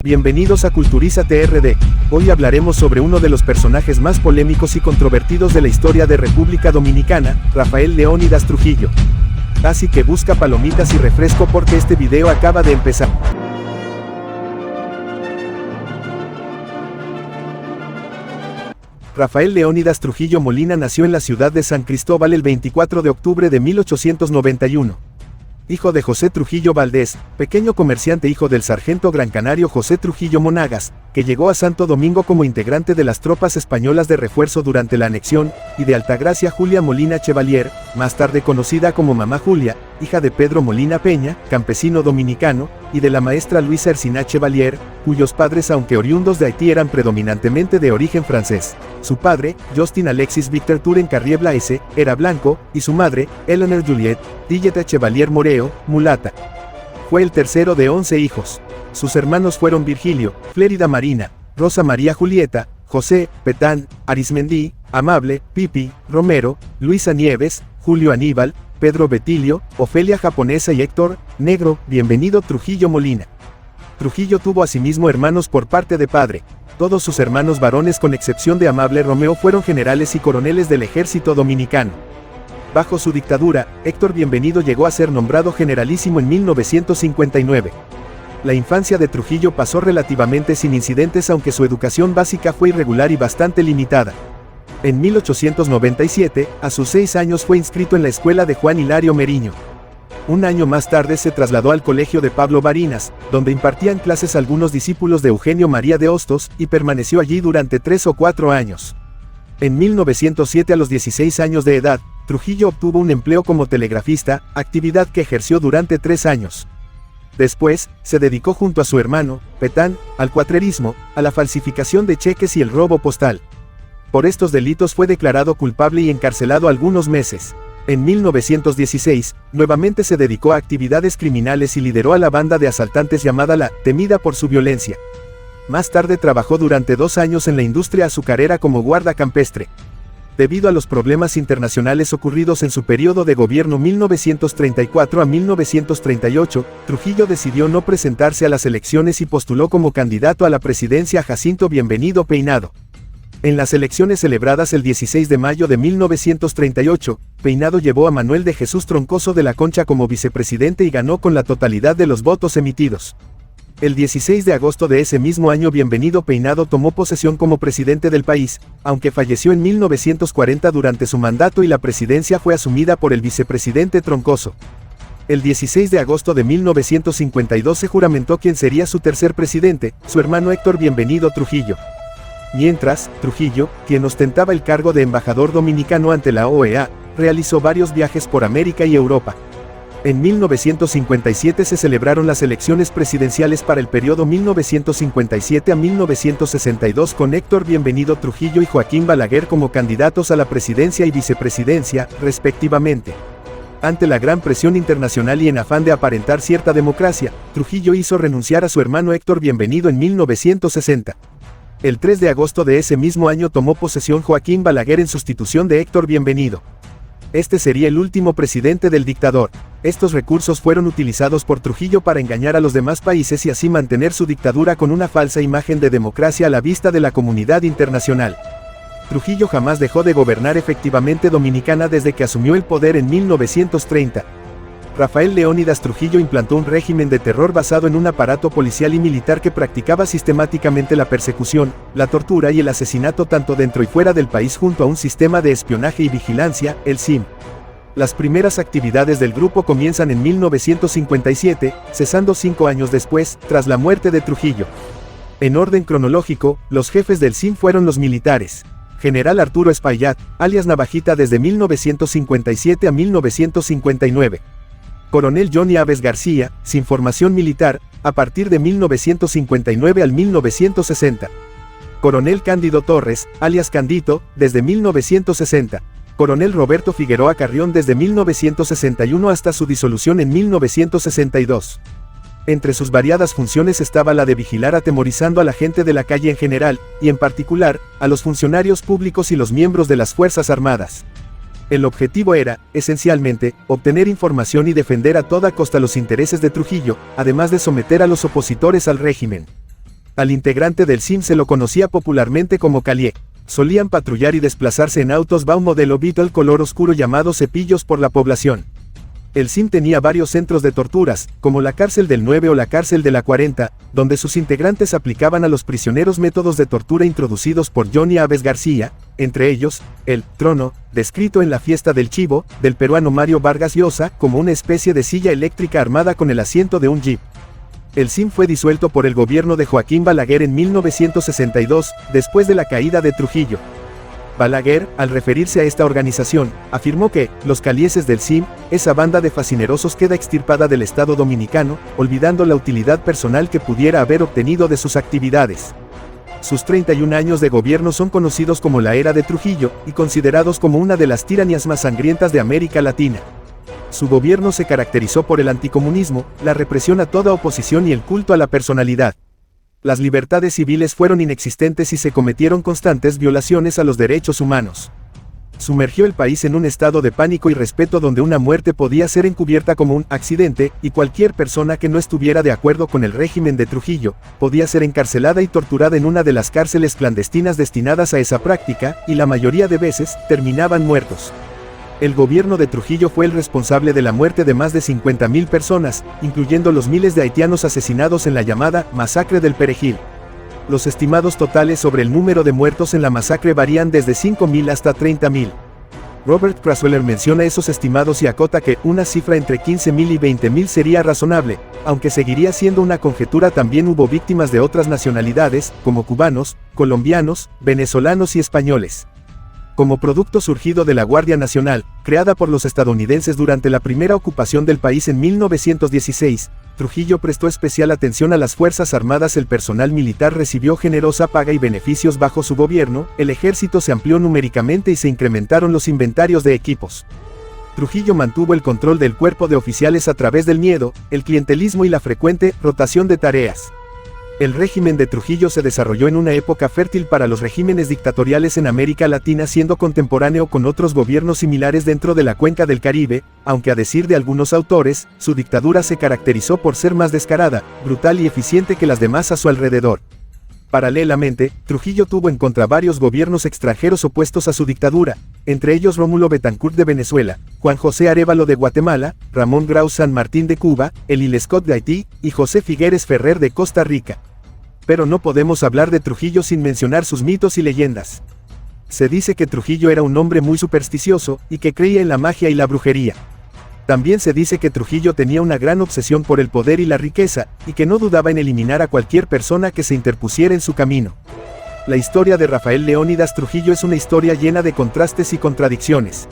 Bienvenidos a Culturízate RD. Hoy hablaremos sobre uno de los personajes más polémicos y controvertidos de la historia de República Dominicana, Rafael Leónidas Trujillo. Así que busca palomitas y refresco porque este video acaba de empezar. Rafael Leónidas Trujillo Molina nació en la ciudad de San Cristóbal el 24 de octubre de 1891. Hijo de José Trujillo Valdés, pequeño comerciante, hijo del sargento gran canario José Trujillo Monagas, que llegó a Santo Domingo como integrante de las tropas españolas de refuerzo durante la anexión, y de Altagracia Julia Molina Chevalier, más tarde conocida como Mamá Julia, hija de Pedro Molina Peña, campesino dominicano, y de la maestra Luisa Ercina Chevalier, cuyos padres, aunque oriundos de Haití, eran predominantemente de origen francés. Su padre, Justin Alexis Victor Turen Carriebla S., era blanco, y su madre, Eleanor Juliette Dilleta Chevalier Moreo, mulata. Fue el tercero de 11 hijos. Sus hermanos fueron Virgilio, Flérida Marina, Rosa María Julieta, José, Petán, Arismendí, Amable, Pipi, Romero, Luisa Nieves, Julio Aníbal, Pedro Betilio, Ofelia Japonesa y Héctor, Negro, Bienvenido Trujillo Molina. Trujillo tuvo asimismo hermanos por parte de padre. Todos sus hermanos varones, con excepción de Amable Romeo, fueron generales y coroneles del ejército dominicano. Bajo su dictadura, Héctor Bienvenido llegó a ser nombrado generalísimo en 1959. La infancia de Trujillo pasó relativamente sin incidentes, aunque su educación básica fue irregular y bastante limitada. En 1897, a sus 6 años fue inscrito en la escuela de Juan Hilario Meriño. Un año más tarde se trasladó al colegio de Pablo Barinas, donde impartían clases algunos discípulos de Eugenio María de Hostos, y permaneció allí durante 3 o 4 años. En 1907, a los 16 años de edad, Trujillo obtuvo un empleo como telegrafista, actividad que ejerció durante 3 años. Después, se dedicó junto a su hermano, Petán, al cuatrerismo, a la falsificación de cheques y el robo postal. Por estos delitos fue declarado culpable y encarcelado algunos meses. En 1916, nuevamente se dedicó a actividades criminales y lideró a la banda de asaltantes llamada La Temida por su violencia. Más tarde trabajó durante 2 años en la industria azucarera como guarda campestre. Debido a los problemas internacionales ocurridos en su periodo de gobierno 1934 a 1938, Trujillo decidió no presentarse a las elecciones y postuló como candidato a la presidencia a Jacinto Bienvenido Peinado. En las elecciones celebradas el 16 de mayo de 1938, Peinado llevó a Manuel de Jesús Troncoso de la Concha como vicepresidente y ganó con la totalidad de los votos emitidos. El 16 de agosto de ese mismo año, Bienvenido Peinado tomó posesión como presidente del país, aunque falleció en 1940 durante su mandato y la presidencia fue asumida por el vicepresidente Troncoso. El 16 de agosto de 1952 se juramentó quien sería su tercer presidente, su hermano Héctor Bienvenido Trujillo. Mientras, Trujillo, quien ostentaba el cargo de embajador dominicano ante la OEA, realizó varios viajes por América y Europa. En 1957 se celebraron las elecciones presidenciales para el periodo 1957 a 1962 con Héctor Bienvenido Trujillo y Joaquín Balaguer como candidatos a la presidencia y vicepresidencia, respectivamente. Ante la gran presión internacional y en afán de aparentar cierta democracia, Trujillo hizo renunciar a su hermano Héctor Bienvenido en 1960. El 3 de agosto de ese mismo año tomó posesión Joaquín Balaguer en sustitución de Héctor Bienvenido. Este sería el último presidente del dictador. Estos recursos fueron utilizados por Trujillo para engañar a los demás países y así mantener su dictadura con una falsa imagen de democracia a la vista de la comunidad internacional. Trujillo jamás dejó de gobernar efectivamente Dominicana desde que asumió el poder en 1930. Rafael Leónidas Trujillo implantó un régimen de terror basado en un aparato policial y militar que practicaba sistemáticamente la persecución, la tortura y el asesinato tanto dentro y fuera del país junto a un sistema de espionaje y vigilancia, el SIM. Las primeras actividades del grupo comienzan en 1957, cesando 5 años después, tras la muerte de Trujillo. En orden cronológico, los jefes del SIM fueron los militares. General Arturo Espaillat, alias Navajita, desde 1957 a 1959. Coronel Johnny Aves García, sin formación militar, a partir de 1959 al 1960. Coronel Cándido Torres, alias Candito, desde 1960. Coronel Roberto Figueroa Carrión desde 1961 hasta su disolución en 1962. Entre sus variadas funciones estaba la de vigilar atemorizando a la gente de la calle en general, y en particular, a los funcionarios públicos y los miembros de las Fuerzas Armadas. El objetivo era, esencialmente, obtener información y defender a toda costa los intereses de Trujillo, además de someter a los opositores al régimen. Al integrante del CIM se lo conocía popularmente como Calié. Solían patrullar y desplazarse en autos Baum modelo Beetle color oscuro llamados cepillos por la población. El CIM tenía varios centros de torturas, como la cárcel del 9 o la cárcel de la 40, donde sus integrantes aplicaban a los prisioneros métodos de tortura introducidos por Johnny Aves García, entre ellos, el trono, descrito en La fiesta del chivo, del peruano Mario Vargas Llosa, como una especie de silla eléctrica armada con el asiento de un jeep. El CIM fue disuelto por el gobierno de Joaquín Balaguer en 1962, después de la caída de Trujillo. Balaguer, al referirse a esta organización, afirmó que, los calieses del CIM, esa banda de fascinerosos queda extirpada del Estado dominicano, olvidando la utilidad personal que pudiera haber obtenido de sus actividades. Sus 31 años de gobierno son conocidos como la era de Trujillo, y considerados como una de las tiranías más sangrientas de América Latina. Su gobierno se caracterizó por el anticomunismo, la represión a toda oposición y el culto a la personalidad. Las libertades civiles fueron inexistentes y se cometieron constantes violaciones a los derechos humanos. Sumergió el país en un estado de pánico y respeto donde una muerte podía ser encubierta como un accidente, y cualquier persona que no estuviera de acuerdo con el régimen de Trujillo, podía ser encarcelada y torturada en una de las cárceles clandestinas destinadas a esa práctica, y la mayoría de veces, terminaban muertos. El gobierno de Trujillo fue el responsable de la muerte de más de 50.000 personas, incluyendo los miles de haitianos asesinados en la llamada Masacre del Perejil. Los estimados totales sobre el número de muertos en la masacre varían desde 5.000 hasta 30.000. Robert Krasweller menciona esos estimados y acota que una cifra entre 15.000 y 20.000 sería razonable, aunque seguiría siendo una conjetura. También hubo víctimas de otras nacionalidades, como cubanos, colombianos, venezolanos y españoles. Como producto surgido de la Guardia Nacional, creada por los estadounidenses durante la primera ocupación del país en 1916, Trujillo prestó especial atención a las Fuerzas Armadas. El personal militar recibió generosa paga y beneficios bajo su gobierno, el ejército se amplió numéricamente y se incrementaron los inventarios de equipos. Trujillo mantuvo el control del cuerpo de oficiales a través del miedo, el clientelismo y la frecuente rotación de tareas. El régimen de Trujillo se desarrolló en una época fértil para los regímenes dictatoriales en América Latina, siendo contemporáneo con otros gobiernos similares dentro de la cuenca del Caribe, aunque a decir de algunos autores, su dictadura se caracterizó por ser más descarada, brutal y eficiente que las demás a su alrededor. Paralelamente, Trujillo tuvo en contra varios gobiernos extranjeros opuestos a su dictadura, entre ellos Rómulo Betancourt de Venezuela, Juan José Arévalo de Guatemala, Ramón Grau San Martín de Cuba, Élie Scott de Haití, y José Figueres Ferrer de Costa Rica. Pero no podemos hablar de Trujillo sin mencionar sus mitos y leyendas. Se dice que Trujillo era un hombre muy supersticioso, y que creía en la magia y la brujería. También se dice que Trujillo tenía una gran obsesión por el poder y la riqueza, y que no dudaba en eliminar a cualquier persona que se interpusiera en su camino. La historia de Rafael Leónidas Trujillo es una historia llena de contrastes y contradicciones.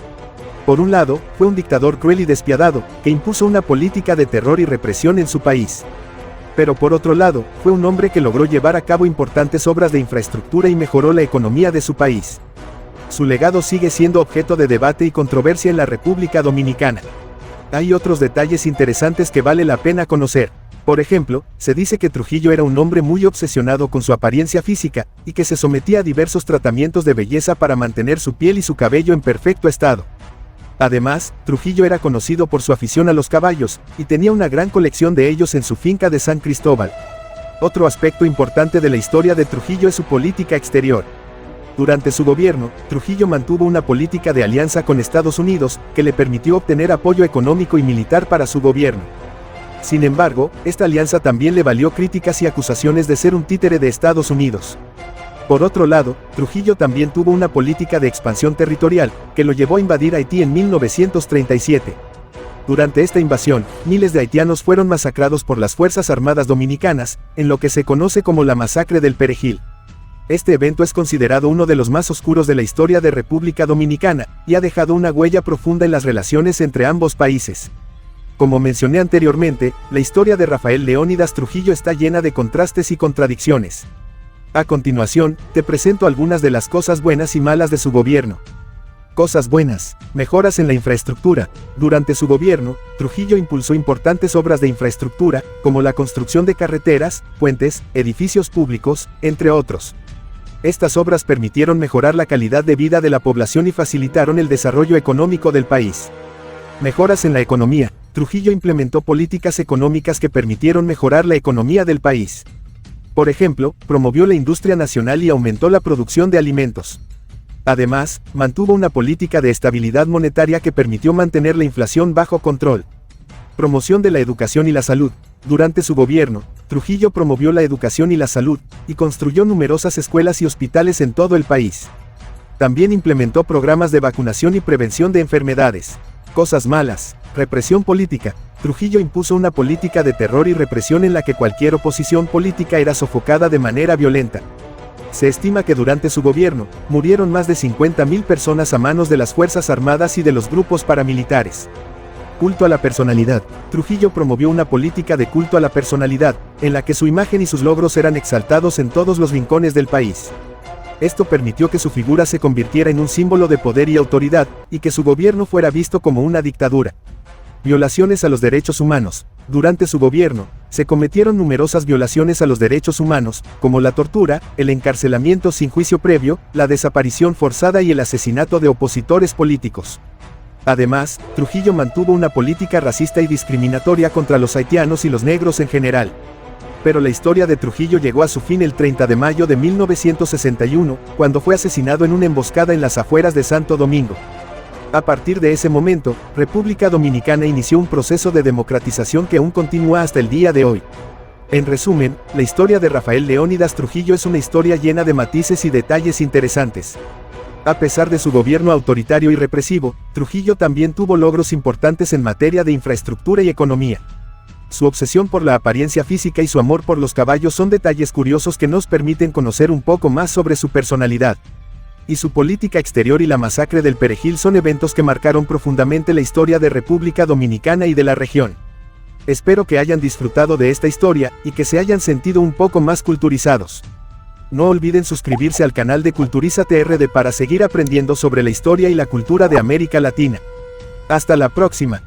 Por un lado, fue un dictador cruel y despiadado, que impuso una política de terror y represión en su país. Pero por otro lado, fue un hombre que logró llevar a cabo importantes obras de infraestructura y mejoró la economía de su país. Su legado sigue siendo objeto de debate y controversia en la República Dominicana. Hay otros detalles interesantes que vale la pena conocer. Por ejemplo, se dice que Trujillo era un hombre muy obsesionado con su apariencia física, y que se sometía a diversos tratamientos de belleza para mantener su piel y su cabello en perfecto estado. Además, Trujillo era conocido por su afición a los caballos, y tenía una gran colección de ellos en su finca de San Cristóbal. Otro aspecto importante de la historia de Trujillo es su política exterior. Durante su gobierno, Trujillo mantuvo una política de alianza con Estados Unidos, que le permitió obtener apoyo económico y militar para su gobierno. Sin embargo, esta alianza también le valió críticas y acusaciones de ser un títere de Estados Unidos. Por otro lado, Trujillo también tuvo una política de expansión territorial, que lo llevó a invadir Haití en 1937. Durante esta invasión, miles de haitianos fueron masacrados por las Fuerzas Armadas Dominicanas, en lo que se conoce como la Masacre del Perejil. Este evento es considerado uno de los más oscuros de la historia de República Dominicana, y ha dejado una huella profunda en las relaciones entre ambos países. Como mencioné anteriormente, la historia de Rafael Leónidas Trujillo está llena de contrastes y contradicciones. A continuación, te presento algunas de las cosas buenas y malas de su gobierno. Cosas buenas: mejoras en la infraestructura. Durante su gobierno, Trujillo impulsó importantes obras de infraestructura, como la construcción de carreteras, puentes, edificios públicos, entre otros. Estas obras permitieron mejorar la calidad de vida de la población y facilitaron el desarrollo económico del país. Mejoras en la economía. Trujillo implementó políticas económicas que permitieron mejorar la economía del país. Por ejemplo, promovió la industria nacional y aumentó la producción de alimentos. Además, mantuvo una política de estabilidad monetaria que permitió mantener la inflación bajo control. Promoción de la educación y la salud. Durante su gobierno, Trujillo promovió la educación y la salud, y construyó numerosas escuelas y hospitales en todo el país. También implementó programas de vacunación y prevención de enfermedades. Cosas malas. Represión política. Trujillo impuso una política de terror y represión en la que cualquier oposición política era sofocada de manera violenta. Se estima que durante su gobierno, murieron más de 50.000 personas a manos de las Fuerzas Armadas y de los grupos paramilitares. Culto a la personalidad. Trujillo promovió una política de culto a la personalidad, en la que su imagen y sus logros eran exaltados en todos los rincones del país. Esto permitió que su figura se convirtiera en un símbolo de poder y autoridad, y que su gobierno fuera visto como una dictadura. Violaciones a los derechos humanos. Durante su gobierno, se cometieron numerosas violaciones a los derechos humanos, como la tortura, el encarcelamiento sin juicio previo, la desaparición forzada y el asesinato de opositores políticos. Además, Trujillo mantuvo una política racista y discriminatoria contra los haitianos y los negros en general. Pero la historia de Trujillo llegó a su fin el 30 de mayo de 1961, cuando fue asesinado en una emboscada en las afueras de Santo Domingo. A partir de ese momento, República Dominicana inició un proceso de democratización que aún continúa hasta el día de hoy. En resumen, la historia de Rafael Leónidas Trujillo es una historia llena de matices y detalles interesantes. A pesar de su gobierno autoritario y represivo, Trujillo también tuvo logros importantes en materia de infraestructura y economía. Su obsesión por la apariencia física y su amor por los caballos son detalles curiosos que nos permiten conocer un poco más sobre su personalidad. Y su política exterior y la masacre del Perejil son eventos que marcaron profundamente la historia de República Dominicana y de la región. Espero que hayan disfrutado de esta historia, y que se hayan sentido un poco más culturizados. No olviden suscribirse al canal de Culturízate RD para seguir aprendiendo sobre la historia y la cultura de América Latina. Hasta la próxima.